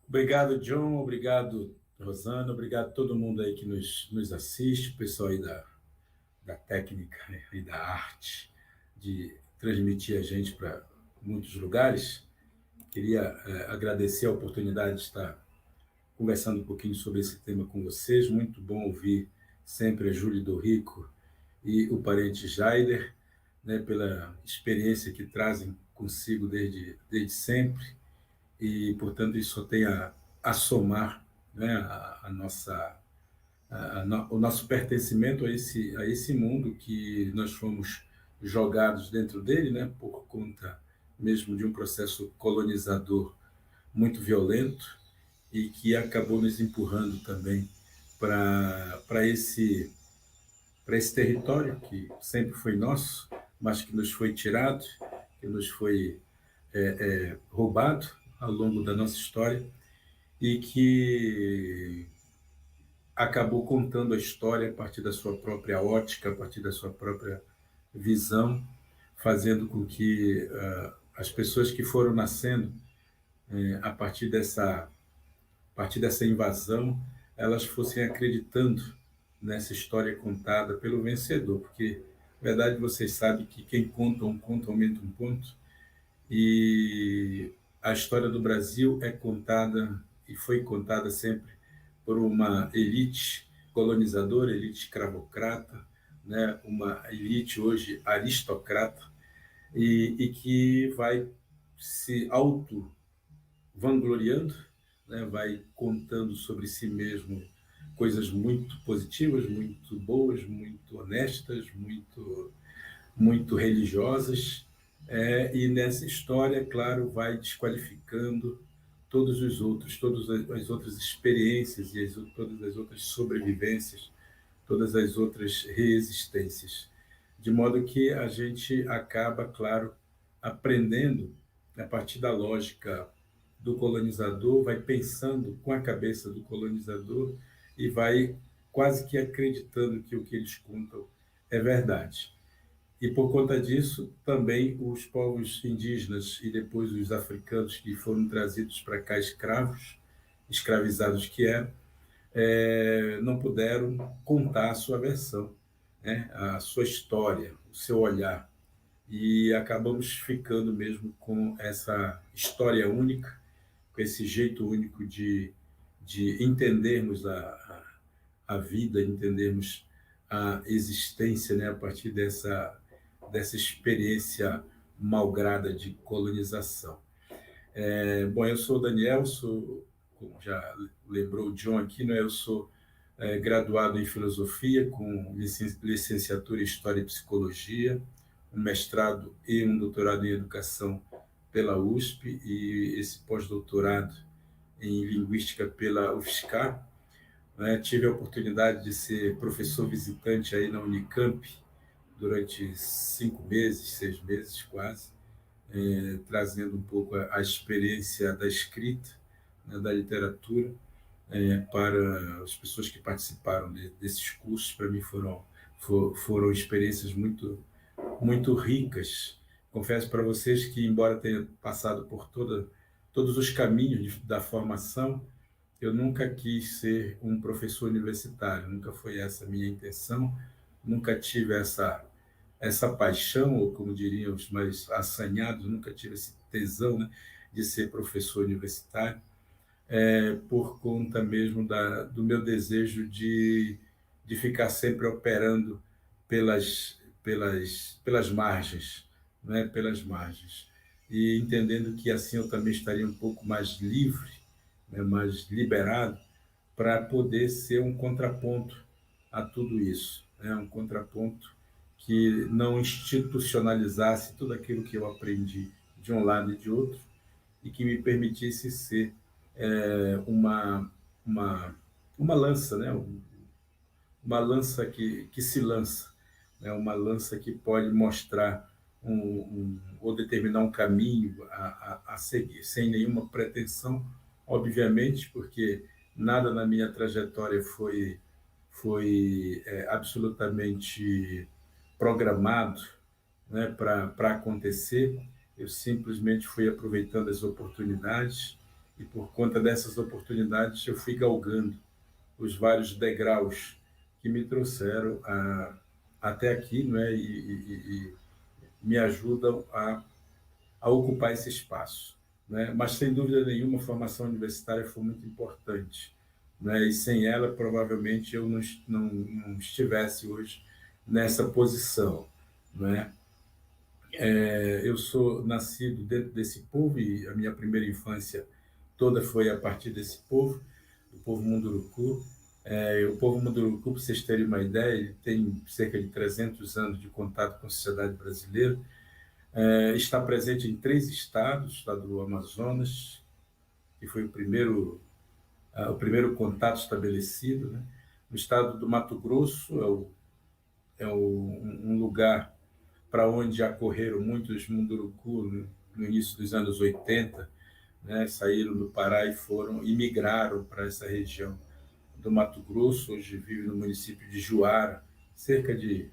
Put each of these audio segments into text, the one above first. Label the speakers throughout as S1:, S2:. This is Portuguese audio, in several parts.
S1: Obrigado, John. Obrigado, Rosana. Obrigado a todo mundo aí que nos assiste, o pessoal aí da técnica e da arte de transmitir a gente para muitos lugares. Queria agradecer a oportunidade de estar conversando um pouquinho sobre esse tema com vocês. Muito bom ouvir sempre a Júlia do Rico e o parente Jaider, né, pela experiência que trazem consigo desde sempre e, portanto, isso só tem a somar, né, a nossa, o nosso pertencimento a esse mundo que nós fomos jogados dentro dele, né, por conta mesmo de um processo colonizador muito violento e que acabou nos empurrando também para esse território que sempre foi nosso, mas que nos foi tirado, que nos foi roubado ao longo da nossa história e que acabou contando a história a partir da sua própria ótica, a partir da sua própria visão, fazendo com que as pessoas que foram nascendo a partir dessa invasão, elas fossem acreditando nessa história contada pelo vencedor, porque, na verdade, vocês sabem que quem conta um conto aumenta um ponto, e a história do Brasil é contada e foi contada sempre por uma elite colonizadora, elite escravocrata, né? Uma elite hoje aristocrata, e que vai se auto vangloriando, né? Vai contando sobre si mesmo coisas muito positivas, muito boas, muito honestas, muito religiosas, e nessa história, claro, vai desqualificando todos os outros, todas as outras experiências e todas as outras sobrevivências, todas as outras resistências. De modo que a gente acaba, claro, aprendendo a partir da lógica do colonizador, vai pensando com a cabeça do colonizador e vai quase que acreditando que o que eles contam é verdade. E por conta disso, também os povos indígenas e depois os africanos que foram trazidos para cá escravos, escravizados que não puderam contar a sua versão, né, a sua história, o seu olhar. E acabamos ficando mesmo com essa história única, com esse jeito único de entendermos a vida, entendermos a existência, né, a partir dessa experiência malgrada de colonização. Bom, eu sou o Daniel, como já lembrou o John aqui, né, eu sou graduado em filosofia, com licenciatura em História e Psicologia, um mestrado e um doutorado em educação pela USP e esse pós-doutorado em linguística pela UFSCar. Né? Tive a oportunidade de ser professor visitante aí na Unicamp durante 5 meses, 6 meses quase, trazendo um pouco a experiência da escrita, né, da literatura, para as pessoas que participaram desses cursos. Para mim foram experiências muito ricas. Confesso para vocês que, embora tenha passado por todos os caminhos da formação, eu nunca quis ser um professor universitário, nunca foi essa a minha intenção, nunca tive essa paixão, ou como diriam os mais assanhados, nunca tive esse tesão, né, de ser professor universitário, por conta mesmo do meu desejo de ficar sempre operando pelas margens, né, pelas margens, e entendendo que assim eu também estaria um pouco mais livre, né, mais liberado, para poder ser um contraponto a tudo isso, né, um contraponto que não institucionalizasse tudo aquilo que eu aprendi de um lado e de outro, e que me permitisse ser uma, uma, uma lança, né? Uma lança que se lança, né? Uma lança que pode mostrar ou determinar um caminho a seguir, sem nenhuma pretensão, obviamente, porque nada na minha trajetória foi absolutamente programado, né, para acontecer. Eu simplesmente fui aproveitando as oportunidades e por conta dessas oportunidades eu fui galgando os vários degraus que me trouxeram até aqui, não é? E me ajudam a ocupar esse espaço. Né? Mas, sem dúvida nenhuma, a formação universitária foi muito importante. Né? E sem ela, provavelmente, eu não estivesse hoje nessa posição. Né? Eu sou nascido dentro desse povo e a minha primeira infância toda foi a partir desse povo, do povo Munduruku. O povo Munduruku, para vocês terem uma ideia, ele tem cerca de 300 anos de contato com a sociedade brasileira. Está presente em 3 estados: o estado do Amazonas, que foi o primeiro contato estabelecido, né? No estado do Mato Grosso, um lugar para onde acorreram muitos Munduruku no início dos anos 80, né? Saíram do Pará e migraram para essa região do Mato Grosso. Hoje vive no município de Juara, cerca de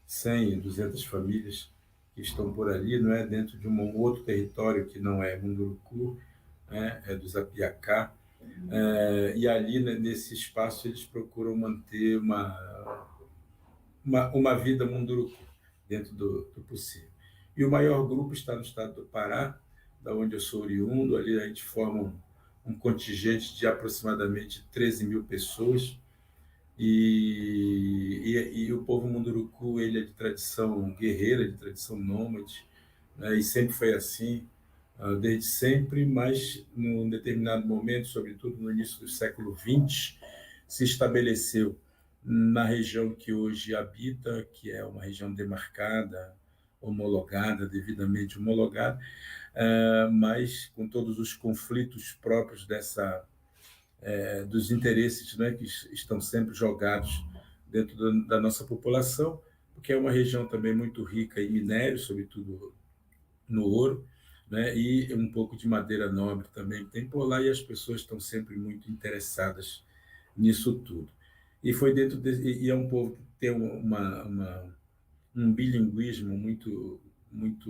S1: 100, 200 famílias que estão por ali, não é, dentro de um outro território que não é Munduruku, né, é do Zapiacá. E ali, né, nesse espaço, eles procuram manter uma vida Munduruku, dentro do possível. E o maior grupo está no estado do Pará, da onde eu sou oriundo. Ali a gente forma um contingente de aproximadamente 13 mil pessoas, e o povo Munduruku, ele é de tradição guerreira, de tradição nômade, né, e sempre foi assim, desde sempre. Mas num determinado momento, sobretudo no início do século XX, se estabeleceu na região que hoje habita, que é uma região demarcada, homologada, devidamente homologada, mas com todos os conflitos próprios dos interesses, né, que estão sempre jogados dentro da nossa população, porque é uma região também muito rica em minério, sobretudo no ouro, né, e um pouco de madeira nobre também tem por lá, e as pessoas estão sempre muito interessadas nisso tudo. E é um povo que tem um bilinguismo muito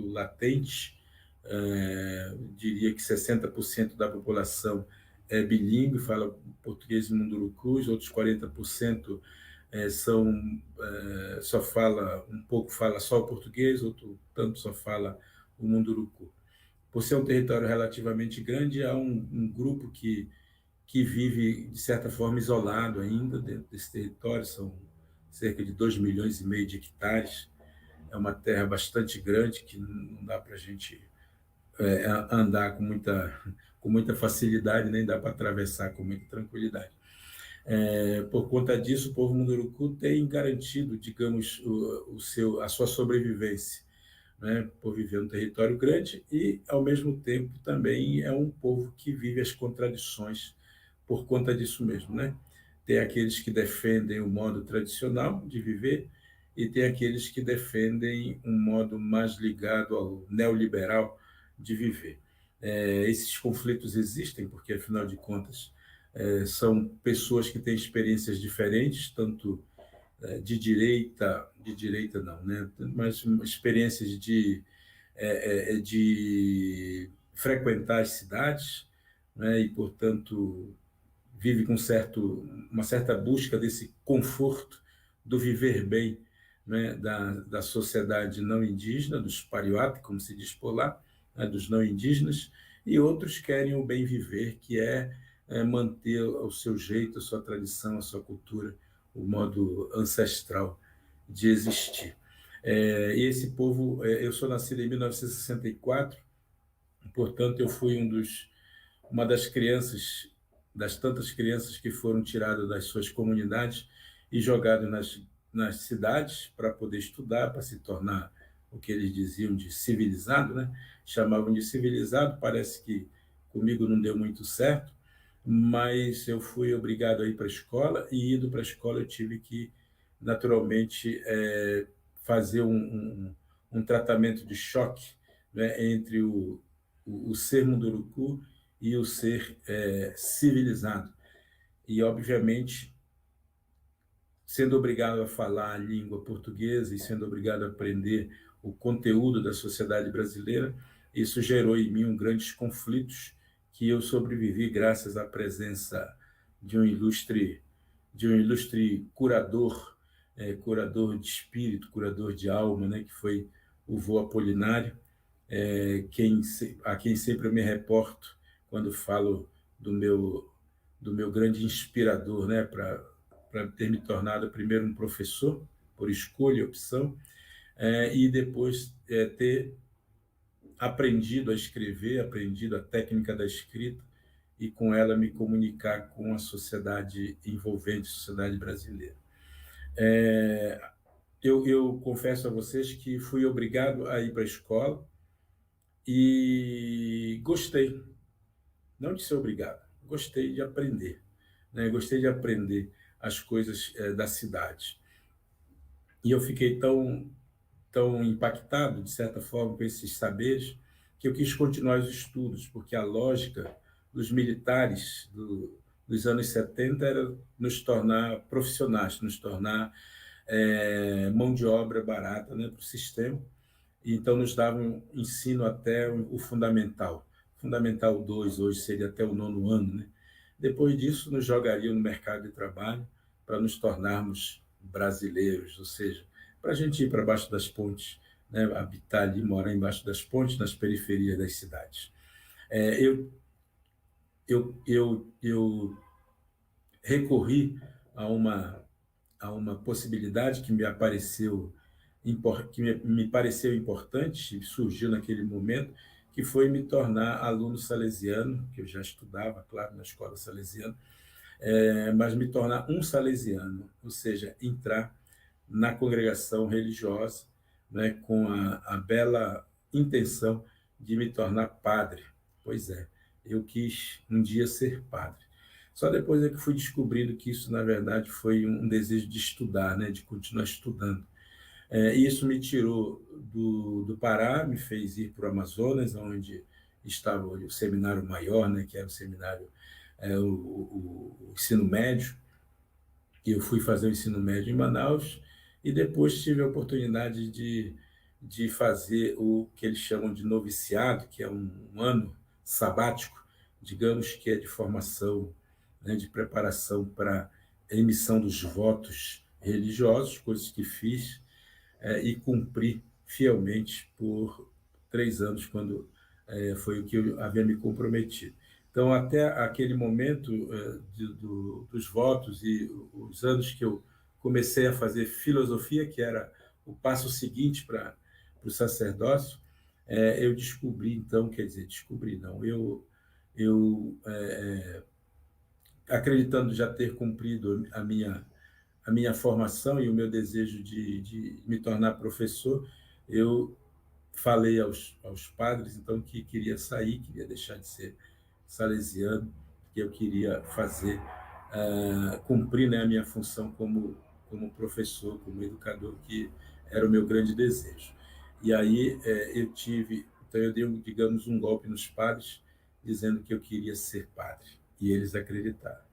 S1: latente. Diria que 60% da população é bilíngue, fala português e munduruku. Os outros 40% só fala um pouco, fala só o português, outro tanto só fala o munduruku. Por ser um território relativamente grande, há um grupo que vive, de certa forma, isolado ainda dentro desse território. São cerca de 2,5 milhões de hectares. É uma terra bastante grande que não dá para a gente andar com muita facilidade, nem dá para atravessar com muita tranquilidade. Por conta disso, o povo Munduruku tem garantido, digamos, a sua sobrevivência, né, por viver um território grande, e, ao mesmo tempo, também é um povo que vive as contradições por conta disso mesmo, né? Tem aqueles que defendem o modo tradicional de viver e tem aqueles que defendem um modo mais ligado ao neoliberal de viver. Esses conflitos existem porque, afinal de contas, são pessoas que têm experiências diferentes, tanto de direita não, né? Mas experiências de frequentar as cidades, né? E, portanto, vive com uma certa busca desse conforto do viver bem, né, da sociedade não indígena, dos pariuat, como se diz por lá, né, dos não indígenas. E outros querem o bem viver, que é manter o seu jeito, a sua tradição, a sua cultura, o modo ancestral de existir. E esse povo, eu sou nascido em 1964, portanto eu fui uma das tantas crianças que foram tiradas das suas comunidades e jogadas nas cidades para poder estudar, para se tornar o que eles diziam de civilizado, né? Chamavam de civilizado. Parece que comigo não deu muito certo, mas eu fui obrigado a ir para a escola, e indo para a escola eu tive que, naturalmente, fazer um tratamento de choque, né, entre o ser munduruku e o ser civilizado. E, obviamente, sendo obrigado a falar a língua portuguesa e sendo obrigado a aprender o conteúdo da sociedade brasileira, isso gerou em mim grandes conflitos que eu sobrevivi graças à presença de um ilustre, de um ilustre curador, curador de espírito, curador de alma, né, que foi o vô Apolinário, a quem sempre eu me reporto quando falo do meu, do meu grande inspirador, né, para ter me tornado primeiro um professor, por escolha e opção, e depois ter aprendido a escrever, aprendido a técnica da escrita e com ela me comunicar com a sociedade envolvente, a sociedade brasileira. Eu confesso a vocês que fui obrigado a ir para a escola e gostei, não de ser obrigado, gostei de aprender, né? Gostei de aprender as coisas da cidade. E eu fiquei tão impactado, de certa forma, com esses saberes, que eu quis continuar os estudos, porque a lógica dos militares dos anos 70 era nos tornar profissionais, nos tornar mão de obra barata, né, para o sistema. E então nos davam ensino até o fundamental. Fundamental 2 hoje seria até o nono ano. Né? Depois disso, nos jogariam no mercado de trabalho para nos tornarmos brasileiros, ou seja, para a gente ir para baixo das pontes, né? Habitar ali, morar embaixo das pontes, nas periferias das cidades. É, eu, eu recorri a uma possibilidade que me apareceu que me pareceu importante, surgiu naquele momento, que foi me tornar aluno salesiano, que eu já estudava, claro, na escola salesiana, mas me tornar um salesiano, ou seja, entrar na congregação religiosa, né, com a bela intenção de me tornar padre. Pois é, eu quis um dia ser padre. Só depois é que fui descobrindo que isso, na verdade, foi um desejo de estudar, né, de continuar estudando. Isso me tirou do Pará, me fez ir para o Amazonas, onde estava o seminário maior, né, que era o seminário, o ensino médio, e eu fui fazer o ensino médio em Manaus, e depois tive a oportunidade de fazer o que eles chamam de noviciado, que é um ano sabático, digamos que é de formação, né, de preparação para a emissão dos votos religiosos, coisas que fiz, e cumpri fielmente por 3 anos, quando foi o que eu havia me comprometido. Então, até aquele momento dos votos e os anos que eu comecei a fazer filosofia, que era o passo seguinte para o sacerdócio, eu descobri, então, quer dizer, descobri não, eu acreditando já ter cumprido a minha formação e o meu desejo de me tornar professor, eu falei aos padres, então, que queria sair, queria deixar de ser salesiano, que eu queria fazer, cumprir, né, a minha função como professor, como educador, que era o meu grande desejo. E aí então eu dei, digamos, um golpe nos padres, dizendo que eu queria ser padre, e eles acreditaram.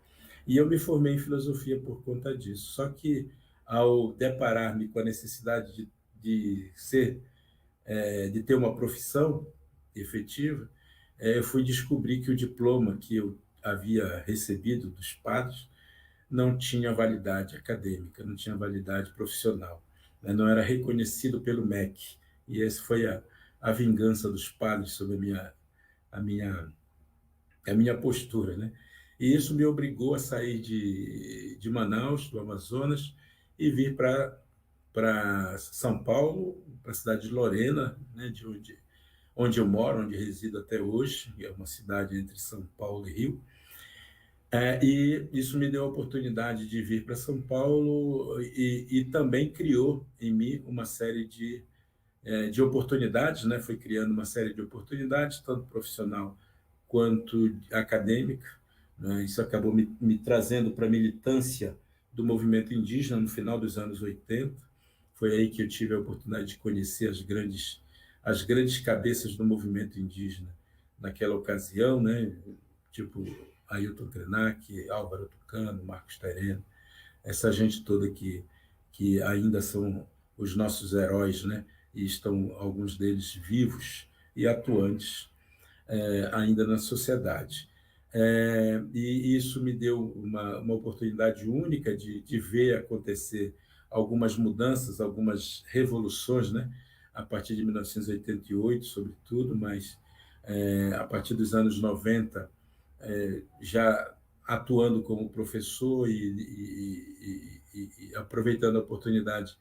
S1: E eu me formei em filosofia por conta disso. Só que, ao deparar-me com a necessidade de ser, de ter uma profissão efetiva, eu fui descobrir que o diploma que eu havia recebido dos padres não tinha validade acadêmica, não tinha validade profissional, né? Não era reconhecido pelo MEC. E essa foi a vingança dos padres sobre a minha, a minha postura, né? E isso me obrigou a sair de Manaus, do Amazonas, e vir para São Paulo, para a cidade de Lorena, né, onde eu moro, onde resido até hoje, que é uma cidade entre São Paulo e Rio. E isso me deu a oportunidade de vir para São Paulo e também criou em mim uma série de oportunidades, né? Foi criando uma série de oportunidades, tanto profissional quanto acadêmica, né? Isso acabou me trazendo para a militância do movimento indígena no final dos anos 80. Foi aí que eu tive a oportunidade de conhecer as grandes cabeças do movimento indígena naquela ocasião, né? Tipo Ailton Krenak, Álvaro Tucano, Marcos Tereno, essa gente toda que ainda são os nossos heróis, né? E estão alguns deles vivos e atuantes. ainda na sociedade. E isso me deu uma oportunidade única de ver acontecer algumas mudanças, algumas revoluções, né? A partir de 1988, sobretudo, mas a partir dos anos 90, já atuando como professor e aproveitando a oportunidade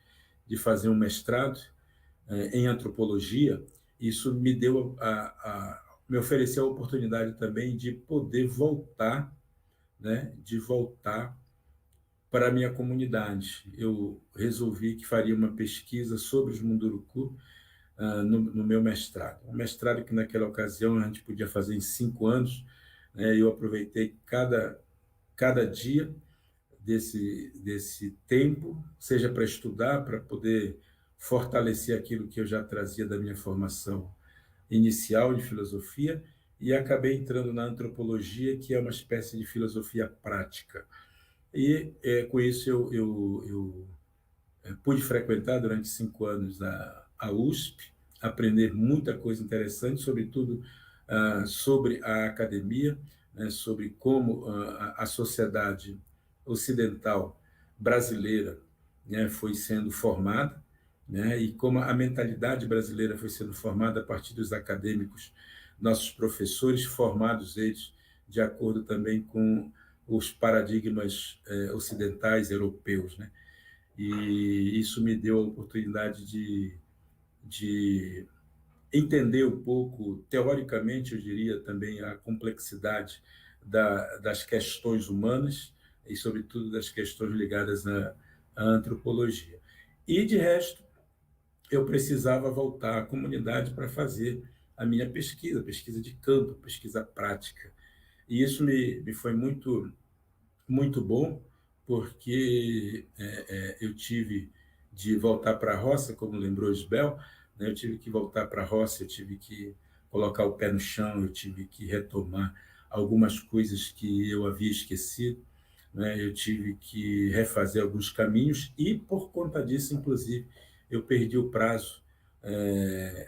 S1: de fazer um mestrado em antropologia, isso me deu me ofereceu a oportunidade também de poder voltar, né, de voltar para a minha comunidade. Eu resolvi que faria uma pesquisa sobre os Munduruku no meu mestrado. Um mestrado que naquela ocasião a gente podia fazer em 5 anos, né, eu aproveitei cada dia desse tempo, seja para estudar, para poder fortalecer aquilo que eu já trazia da minha formação inicial de filosofia, e acabei entrando na antropologia, que é uma espécie de filosofia prática. E com isso eu pude frequentar durante 5 anos a USP, aprender muita coisa interessante, sobretudo sobre a academia, né, sobre como a sociedade ocidental brasileira, né, foi sendo formada, né, e como a mentalidade brasileira foi sendo formada a partir dos acadêmicos, nossos professores, formados eles de acordo também com os paradigmas ocidentais europeus, né? E isso me deu a oportunidade de entender um pouco, teoricamente, eu diria também, a complexidade das questões humanas e, sobretudo, das questões ligadas à antropologia. E, de resto, eu precisava voltar à comunidade para fazer a minha pesquisa de campo, pesquisa prática. E isso me foi muito bom, porque eu tive de voltar para a roça, como lembrou Isbel, né? Eu tive que voltar para a roça, eu tive que colocar o pé no chão, eu tive que retomar algumas coisas que eu havia esquecido, né? Eu tive que refazer alguns caminhos e, por conta disso, inclusive, eu perdi o prazo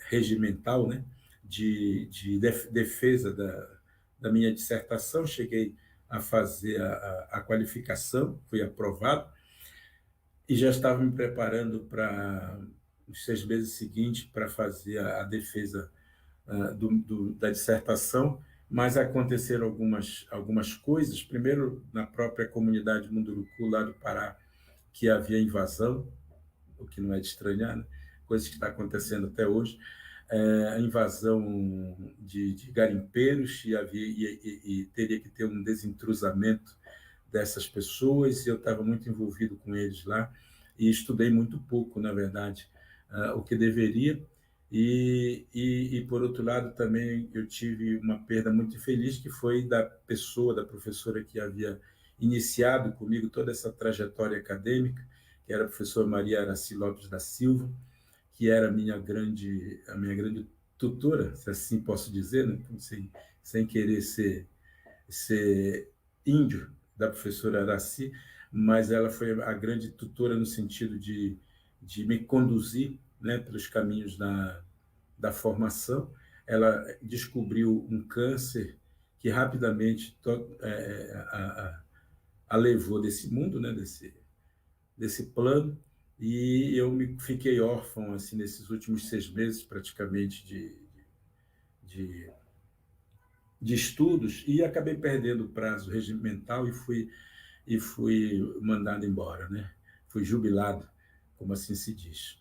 S1: regimental, né? de defesa da minha dissertação, cheguei a fazer a qualificação, fui aprovado, e já estava me preparando para os 6 meses seguintes para fazer a defesa da dissertação, mas aconteceram algumas coisas. Primeiro, na própria comunidade Munduruku, lá do Pará, que havia invasão, o que não é de estranhar, né? Coisa que está acontecendo até hoje, a invasão de garimpeiros, e teria que ter um desentrosamento dessas pessoas, e eu estava muito envolvido com eles lá, e estudei muito pouco, na verdade, o que deveria, por outro lado, também eu tive uma perda muito infeliz, que foi da pessoa, da professora que havia iniciado comigo toda essa trajetória acadêmica, que era a professora Maria Araci Lopes da Silva, que era a minha grande tutora, se assim posso dizer, né? Sem querer ser índio da professora Araci, mas ela foi a grande tutora no sentido de me conduzir, né, pelos caminhos da formação. Ela descobriu um câncer que rapidamente a levou desse mundo, né, desse plano, e eu fiquei órfão assim nesses últimos 6 meses praticamente de, de estudos, e acabei perdendo o prazo regimental e fui mandado embora, né? Fui jubilado, como assim se diz.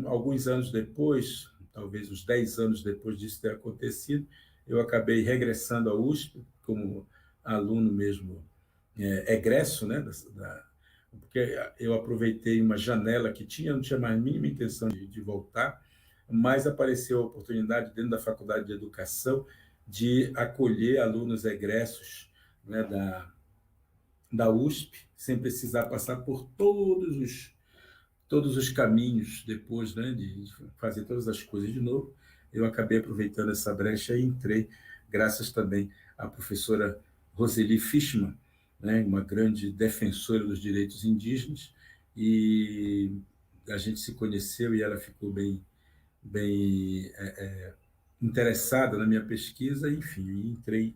S1: Alguns anos depois, talvez uns 10 anos depois disso ter acontecido, eu acabei regressando à USP como aluno mesmo, egresso, né, porque eu aproveitei uma janela que não tinha mais a mínima intenção de voltar, mas apareceu a oportunidade dentro da Faculdade de Educação de acolher alunos egressos, né, da USP, sem precisar passar por todos os caminhos depois, né, de fazer todas as coisas de novo. Eu acabei aproveitando essa brecha e entrei, graças também à professora Roseli Fishman, né, uma grande defensora dos direitos indígenas, e a gente se conheceu e ela ficou bem interessada na minha pesquisa, enfim, entrei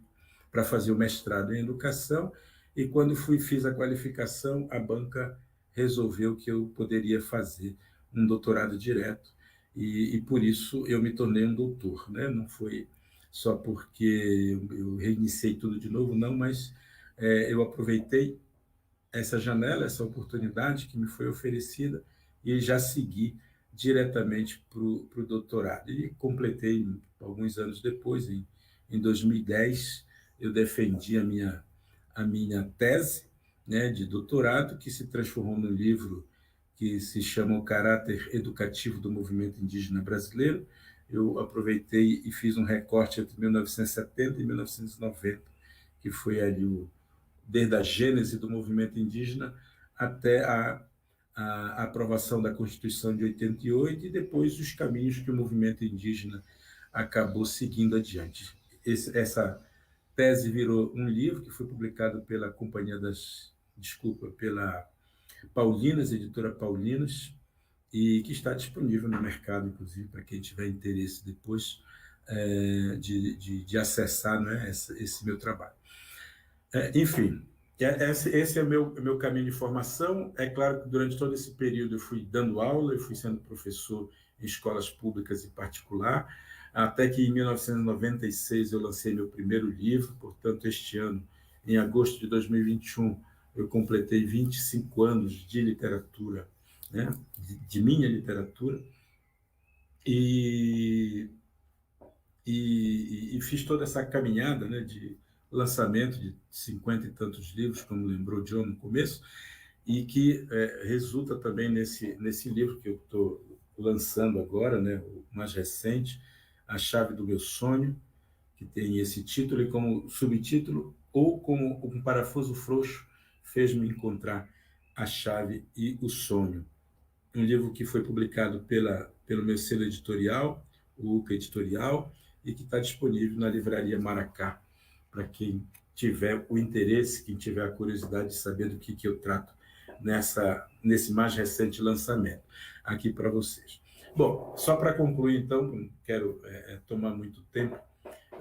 S1: para fazer o mestrado em educação, e quando fiz a qualificação, a banca resolveu que eu poderia fazer um doutorado direto, e por isso eu me tornei um doutor, né? Não foi só porque eu reiniciei tudo de novo, não, mas eu aproveitei essa janela, essa oportunidade que me foi oferecida, e já segui diretamente para o doutorado. E completei alguns anos depois, em 2010, eu defendi a minha tese, né, de doutorado, que se transformou num livro que se chama O Caráter Educativo do Movimento Indígena Brasileiro. Eu aproveitei e fiz um recorte entre 1970 e 1990, que foi ali desde a gênese do movimento indígena até a aprovação da Constituição de 88 e depois os caminhos que o movimento indígena acabou seguindo adiante. Essa tese virou um livro que foi publicado pela pela Paulinas, editora Paulinas, e que está disponível no mercado, inclusive, para quem tiver interesse depois de acessar, né, esse meu trabalho. Enfim, esse é o meu caminho de formação. É claro que durante todo esse período eu fui dando aula, eu fui sendo professor em escolas públicas e particular, até que em 1996 eu lancei meu primeiro livro. Portanto, este ano, em agosto de 2021, eu completei 25 anos de literatura, né, de minha literatura, e e fiz toda essa caminhada, né, de lançamento de 50 e tantos livros, como lembrou John no começo, e que resulta também nesse livro que eu estou lançando agora, né, o mais recente, A Chave do Meu Sonho, que tem esse título, e como subtítulo, ou como um parafuso frouxo, fez-me encontrar a chave e o sonho. Um livro que foi publicado pelo meu selo editorial, o UCA Editorial, e que está disponível na Livraria Maracá, para quem tiver o interesse, quem tiver a curiosidade de saber do que eu trato nesse mais recente lançamento aqui para vocês. Bom, só para concluir, então, não quero tomar muito tempo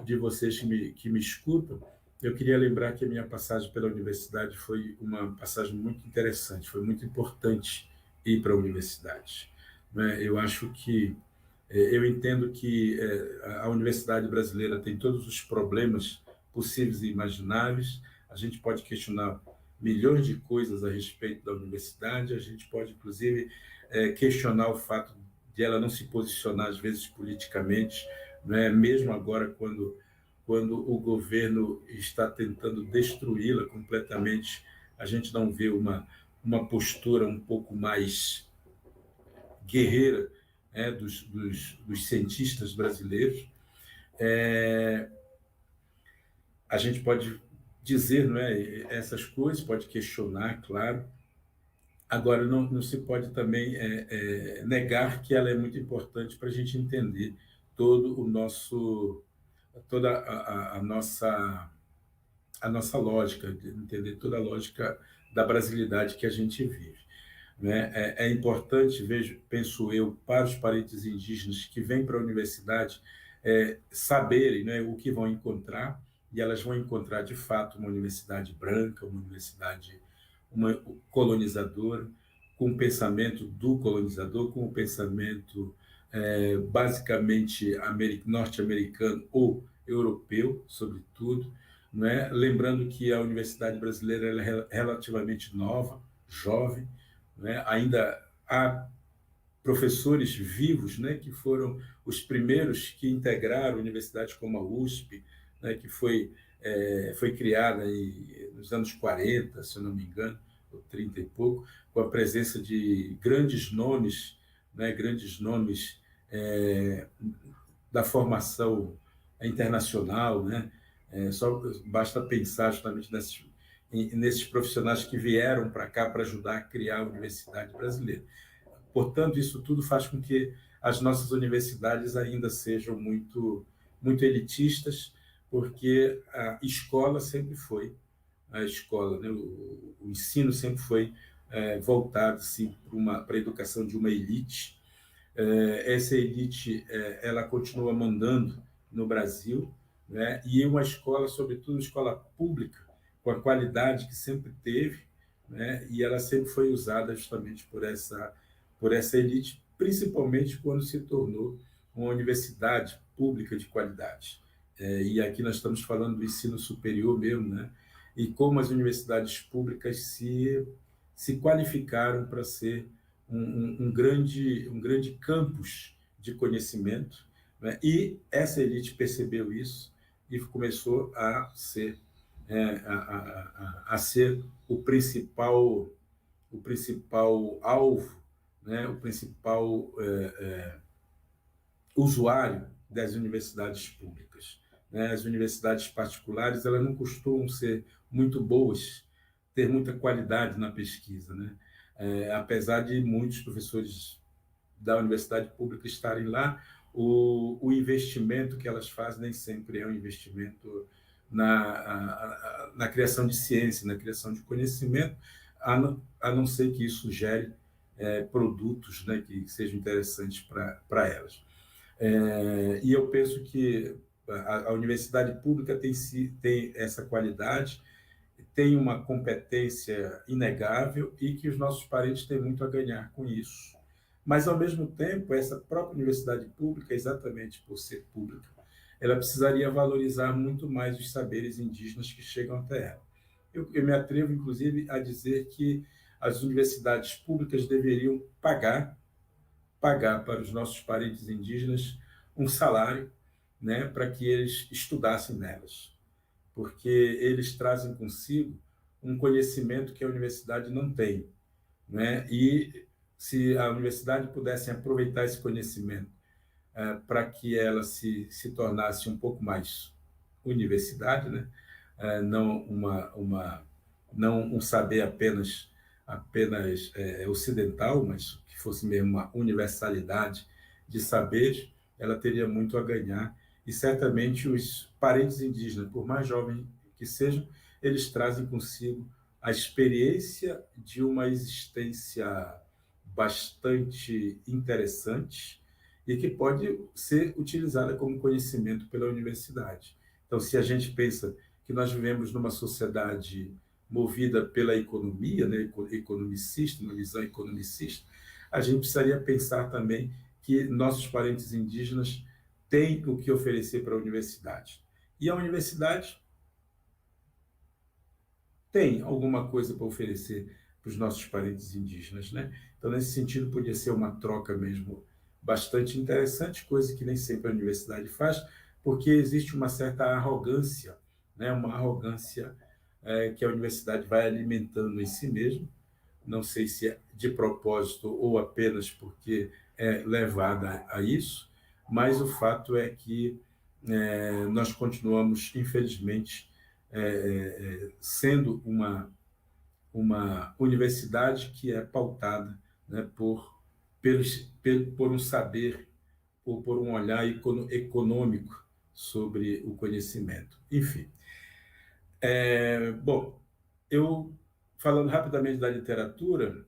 S1: de vocês que me escutam, eu queria lembrar que a minha passagem pela universidade foi uma passagem muito interessante, foi muito importante ir para a universidade, né? Eu acho que eu entendo que a universidade brasileira tem todos os problemas possíveis e imagináveis. A gente pode questionar milhões de coisas a respeito da universidade, a gente pode, inclusive, questionar o fato de ela não se posicionar, às vezes, politicamente, né? Mesmo agora, quando o governo está tentando destruí-la completamente, a gente não vê uma postura um pouco mais guerreira, dos cientistas brasileiros. A gente pode dizer, não é, essas coisas, pode questionar, claro. Agora, não se pode também negar que ela é muito importante para a gente entender todo o nosso, toda a nossa lógica, entender toda a lógica da brasilidade que a gente vive, né? É importante, penso eu, para os parentes indígenas que vêm para a universidade saberem, né, o que vão encontrar, e elas vão encontrar, de fato, uma universidade branca, uma colonizadora, com o pensamento do colonizador, com o pensamento basicamente norte-americano ou europeu, sobretudo, né? Lembrando que a universidade brasileira ela é relativamente nova, jovem, né? Ainda há professores vivos, né, que foram os primeiros que integraram universidades como a USP, né, que foi criada nos anos 40, se eu não me engano, ou 30 e pouco, com a presença de grandes nomes da formação internacional, né? Só basta pensar justamente nesses profissionais que vieram para cá para ajudar a criar a Universidade Brasileira. Portanto, isso tudo faz com que as nossas universidades ainda sejam muito elitistas, porque a escola, né, o ensino sempre foi voltado assim, para a educação de uma elite. Essa elite ela continua mandando no Brasil, né? E uma escola, sobretudo escola pública, com a qualidade que sempre teve, né? E ela sempre foi usada justamente por essa elite, principalmente quando se tornou uma universidade pública de qualidade. E aqui nós estamos falando do ensino superior mesmo, né? E como as universidades públicas se qualificaram para ser um grande campus de conhecimento, né? E essa elite percebeu isso e começou a ser, a ser o principal alvo, né? O principal usuário das universidades públicas, né? As universidades particulares, elas não costumam ser muito boas, ter muita qualidade na pesquisa, né? Apesar de muitos professores da universidade pública estarem lá, o investimento que elas fazem nem sempre é um investimento na criação de ciência, na criação de conhecimento, a não ser que isso gere produtos, né, que sejam interessantes para elas. E eu penso que a universidade pública tem essa qualidade, tem uma competência inegável e que os nossos parentes têm muito a ganhar com isso. Mas, ao mesmo tempo, essa própria universidade pública, exatamente por ser pública, ela precisaria valorizar muito mais os saberes indígenas que chegam até ela. Eu me atrevo, inclusive, a dizer que as universidades públicas deveriam pagar para os nossos parentes indígenas um salário, né, para que eles estudassem nelas, porque eles trazem consigo um conhecimento que a universidade não tem, né? E se a universidade pudesse aproveitar esse conhecimento para que ela se tornasse um pouco mais universidade, né? Não não um saber apenas ocidental, mas que fosse mesmo uma universalidade de saberes, ela teria muito a ganhar. E certamente os parentes indígenas, por mais jovens que sejam, eles trazem consigo a experiência de uma existência bastante interessante e que pode ser utilizada como conhecimento pela universidade. Então, se a gente pensa que nós vivemos numa sociedade movida pela economia, né, economicista, uma visão economicista, a gente precisaria pensar também que nossos parentes indígenas têm o que oferecer para a universidade. E a universidade tem alguma coisa para oferecer para os nossos parentes indígenas, né? Então, nesse sentido, podia ser uma troca mesmo bastante interessante, coisa que nem sempre a universidade faz, porque existe uma certa arrogância, né? Uma arrogância que a universidade vai alimentando em si mesma, não sei se é de propósito ou apenas porque é levada a isso, mas o fato é que nós continuamos, infelizmente, sendo uma universidade que é pautada, né, por um saber ou por um olhar econômico sobre o conhecimento. Enfim, bom, eu falando rapidamente da literatura,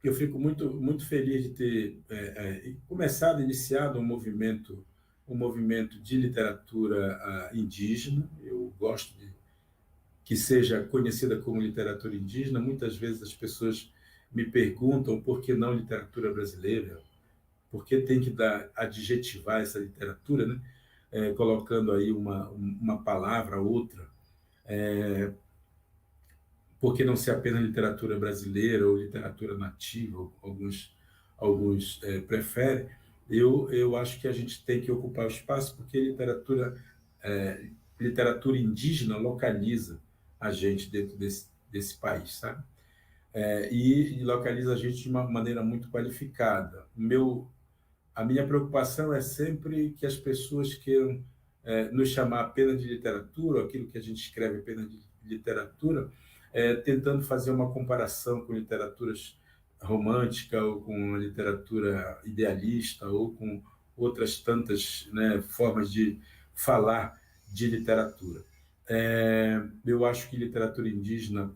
S1: eu fico muito feliz de ter começado, iniciado um movimento de literatura indígena. Eu gosto de que seja conhecida como literatura indígena. Muitas vezes as pessoas me perguntam por que não literatura brasileira, por que tem que adjetivar essa literatura, né? Colocando aí uma palavra, outra, por que não ser apenas literatura brasileira ou literatura nativa, alguns preferem. Eu acho que a gente tem que ocupar o espaço porque literatura indígena localiza a gente dentro desse país, sabe? E localiza a gente de uma maneira muito qualificada. A minha preocupação é sempre que as pessoas queiram nos chamar apenas de literatura, aquilo que a gente escreve apenas de literatura, tentando fazer uma comparação com literaturas romântica ou com a literatura idealista ou com outras tantas, né, formas de falar de literatura. Eu acho que literatura indígena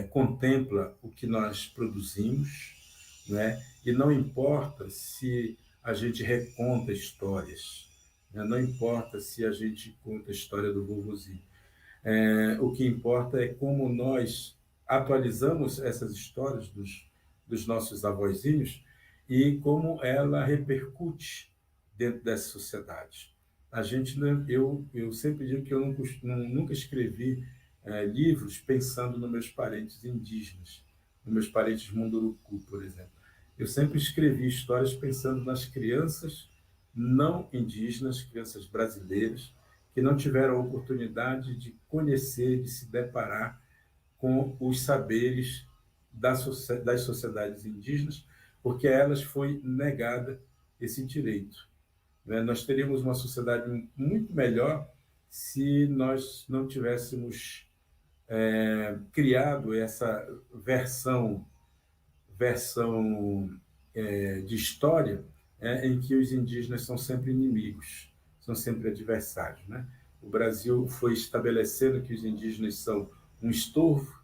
S1: contempla o que nós produzimos, né? E não importa se a gente reconta histórias, né? Não importa se a gente conta a história do vovozinho. O que importa é como nós atualizamos essas histórias dos nossos avózinhos e como ela repercute dentro dessa sociedade. A gente, eu sempre digo que eu nunca escrevi livros pensando nos meus parentes indígenas, nos meus parentes Munduruku, por exemplo. Eu sempre escrevi histórias pensando nas crianças não indígenas, crianças brasileiras, que não tiveram a oportunidade de conhecer, de se deparar com os saberes das sociedades indígenas, porque a elas foi negada esse direito. Nós teríamos uma sociedade muito melhor se nós não tivéssemos criado essa versão de história em que os indígenas são sempre inimigos, são sempre adversários. Né? O Brasil foi estabelecendo que os indígenas são um estorvo,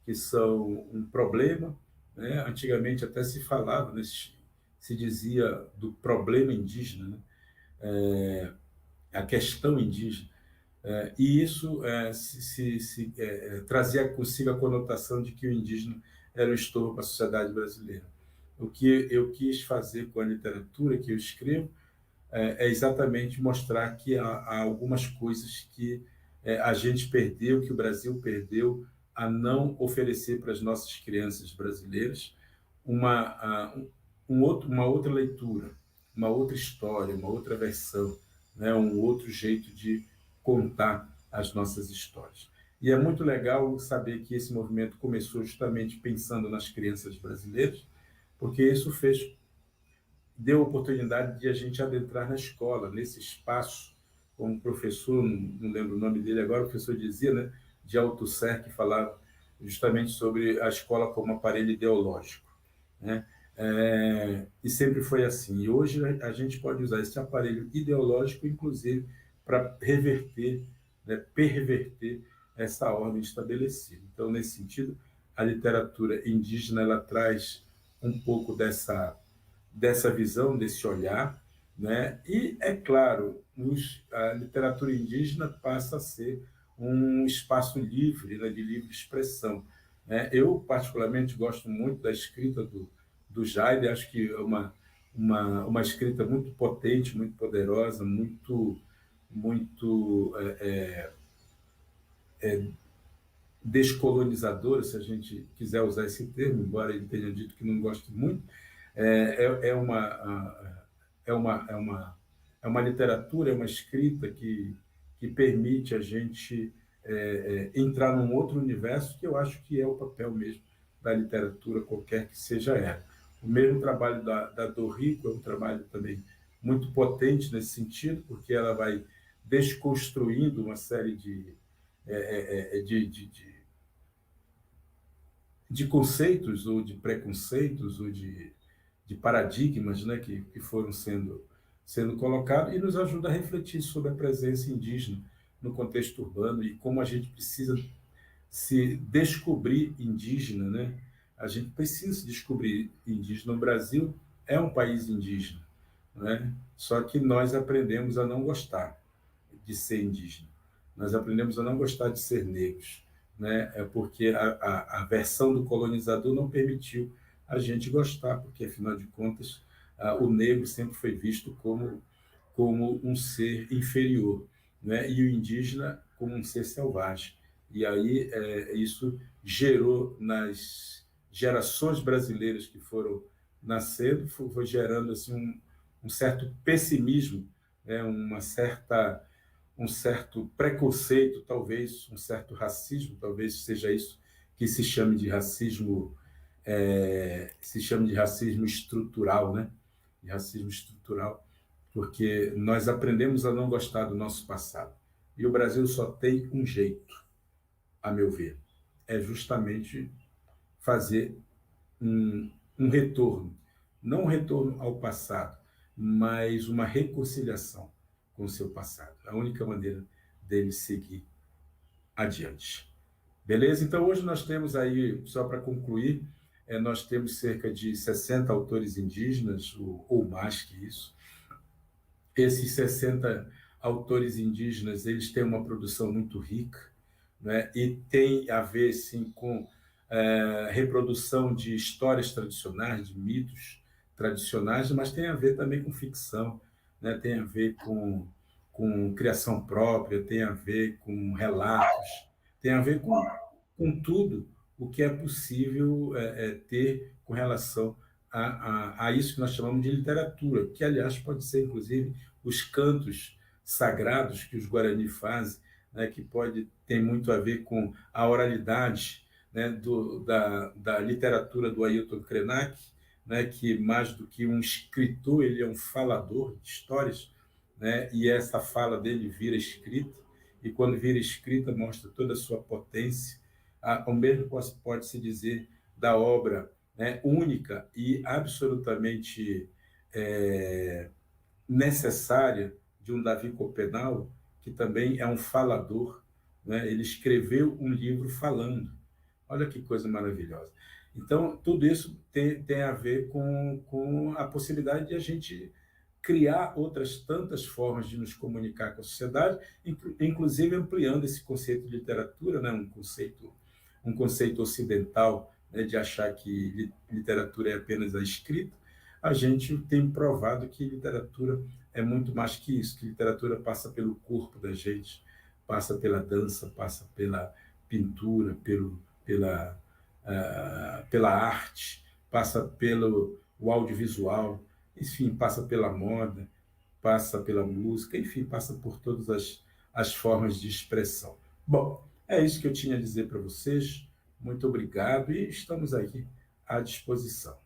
S1: que são um problema. Né? Antigamente até se falava, né? Se dizia do problema indígena, né? A questão indígena. E isso trazia consigo a conotação de que o indígena era um estorvo para a sociedade brasileira. O que eu quis fazer com a literatura que eu escrevo é exatamente mostrar que há algumas coisas que a gente perdeu, que o Brasil perdeu, a não oferecer para as nossas crianças brasileiras uma outra leitura, uma outra história, uma outra versão, né? Um outro jeito de contar as nossas histórias. E é muito legal saber que esse movimento começou justamente pensando nas crianças brasileiras, porque isso deu oportunidade de a gente adentrar na escola, nesse espaço, como o professor, não lembro o nome dele agora, o professor dizia, né, de Althusser, que falava justamente sobre a escola como aparelho ideológico. Né? E sempre foi assim. E hoje a gente pode usar esse aparelho ideológico, inclusive, para reverter, né, perverter essa ordem estabelecida. Então, nesse sentido, a literatura indígena ela traz um pouco dessa visão, desse olhar, né? E, é claro, a literatura indígena passa a ser um espaço livre, né, de livre expressão. Né? Eu, particularmente, gosto muito da escrita do Jaime, acho que é uma escrita muito potente, muito poderosa, muito descolonizadora, se a gente quiser usar esse termo, embora ele tenha dito que não goste muito. É uma literatura, é uma escrita que permite a gente entrar num outro universo, que eu acho que é o papel mesmo da literatura, qualquer que seja ela. O mesmo trabalho da Dorrigo é um trabalho também muito potente nesse sentido, porque ela vai desconstruindo uma série de conceitos ou de preconceitos ou de paradigmas, né, que foram sendo colocados, e nos ajuda a refletir sobre a presença indígena no contexto urbano e como a gente precisa se descobrir indígena. Né? A gente precisa se descobrir indígena. O Brasil é um país indígena, né? Só que nós aprendemos a não gostar de ser indígena. Nós aprendemos a não gostar de ser negros, né? Porque a versão do colonizador não permitiu a gente gostar, porque, afinal de contas, o negro sempre foi visto como um ser inferior, né? E o indígena como um ser selvagem. E aí isso gerou nas gerações brasileiras que foram nascendo, foi gerando assim, um certo pessimismo, né? Um certo preconceito, talvez um certo racismo, talvez seja isso que se chame de racismo estrutural, né? De racismo estrutural, porque nós aprendemos a não gostar do nosso passado. E o Brasil só tem um jeito, a meu ver, é justamente fazer um retorno, não um retorno ao passado, mas uma reconciliação com o seu passado. A única maneira dele seguir adiante. Beleza? Então, hoje nós temos aí, só para concluir, nós temos cerca de 60 autores indígenas, ou mais que isso. esses 60 autores indígenas, eles têm uma produção muito rica, né? E tem a ver, sim, com reprodução de histórias tradicionais, de mitos tradicionais, mas tem a ver também com ficção, né? Tem a ver com criação própria, tem a ver com relatos, tem a ver com tudo o que é possível ter com relação a isso que nós chamamos de literatura, que, aliás, pode ser, inclusive, os cantos sagrados que os Guarani fazem, né, que pode ter muito a ver com a oralidade, né, da literatura do Ailton Krenak, né, que mais do que um escritor, ele é um falador de histórias, né, e essa fala dele vira escrita, e quando vira escrita mostra toda a sua potência. O mesmo pode-se dizer da obra, né, única e absolutamente necessária de um Davi Copenau, que também é um falador, né? Ele escreveu um livro falando. Olha que coisa maravilhosa. Então, tudo isso tem a ver com a possibilidade de a gente criar outras tantas formas de nos comunicar com a sociedade, inclusive ampliando esse conceito de literatura, né? Um conceito ocidental, né? De achar que literatura é apenas a escrita. A gente tem provado que literatura é muito mais que isso, que literatura passa pelo corpo da gente, passa pela dança, passa pela pintura, pela arte, passa pelo o audiovisual, enfim, passa pela moda, passa pela música, enfim, passa por todas as formas de expressão. Bom, é isso que eu tinha a dizer para vocês. Muito obrigado e estamos aqui à disposição.